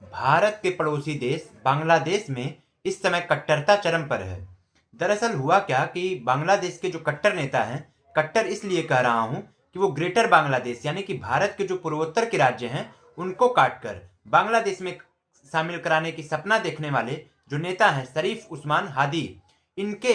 भारत के पड़ोसी देश बांग्लादेश में इस समय कट्टरता चरम पर है। दरअसल हुआ क्या कि बांग्लादेश के जो कट्टर नेता हैं, कट्टर इसलिए कह रहा हूं कि वो ग्रेटर बांग्लादेश यानी कि भारत के जो पूर्वोत्तर के राज्य हैं, उनको काटकर बांग्लादेश में शामिल कराने की सपना देखने वाले जो नेता हैं शरीफ उस्मान हादी, इनके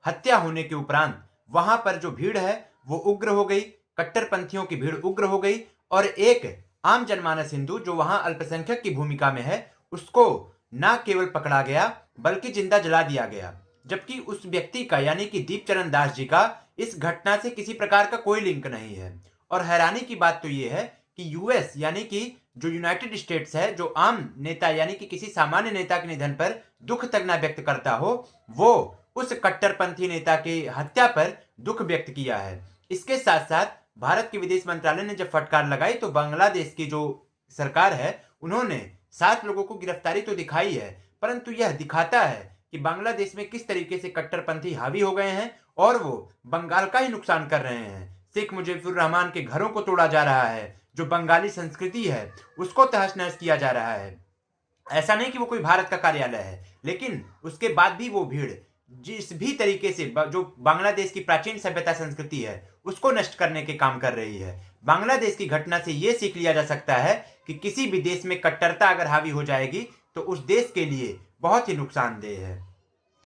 हत्या होने के उपरांत वहां पर जो भीड़ है वो उग्र हो गई, कट्टरपंथियों की भीड़ उग्र हो गई और एक आम जनमानस हिंदू जो वहां अल्पसंख्यक की भूमिका में है, उसको न केवल पकड़ा गया बल्कि जिंदा जला दिया गया। जबकि उस व्यक्ति का यानी कि दीपचरण दास जी का इस घटना से किसी प्रकार का कोई लिंक नहीं है। और हैरानी की बात तो यह है कि यूएस यानी कि जो यूनाइटेड स्टेट्स है, जो आम नेता यानी कि किसी सामान्य नेता के निधन पर दुख तक न व्यक्त करता हो, वो उस कट्टरपंथी नेता की हत्या पर दुख व्यक्त किया है। इसके साथ साथ भारत के विदेश मंत्रालय ने जब फटकार लगाई तो बांग्लादेश की जो सरकार है, उन्होंने 7 लोगों को गिरफ्तारी तो दिखाई है, परंतु यह दिखाता है कि बांग्लादेश में किस तरीके से कट्टरपंथी हावी हो गए हैं और वो बंगाल का ही नुकसान कर रहे हैं। शेख मुजीबुर रहमान के घरों को तोड़ा जा रहा है, जो बंगाली संस्कृति है उसको तहस नहस किया जा रहा है। ऐसा नहीं कि वो कोई भारत का कार्यालय है, लेकिन उसके बाद भी वो भीड़ जिस भी तरीके से जो बांग्लादेश की प्राचीन सभ्यता संस्कृति है उसको नष्ट करने के काम कर रही है। बांग्लादेश की घटना से ये सीख लिया जा सकता है कि किसी भी देश में कट्टरता अगर हावी हो जाएगी तो उस देश के लिए बहुत ही नुकसानदेह है।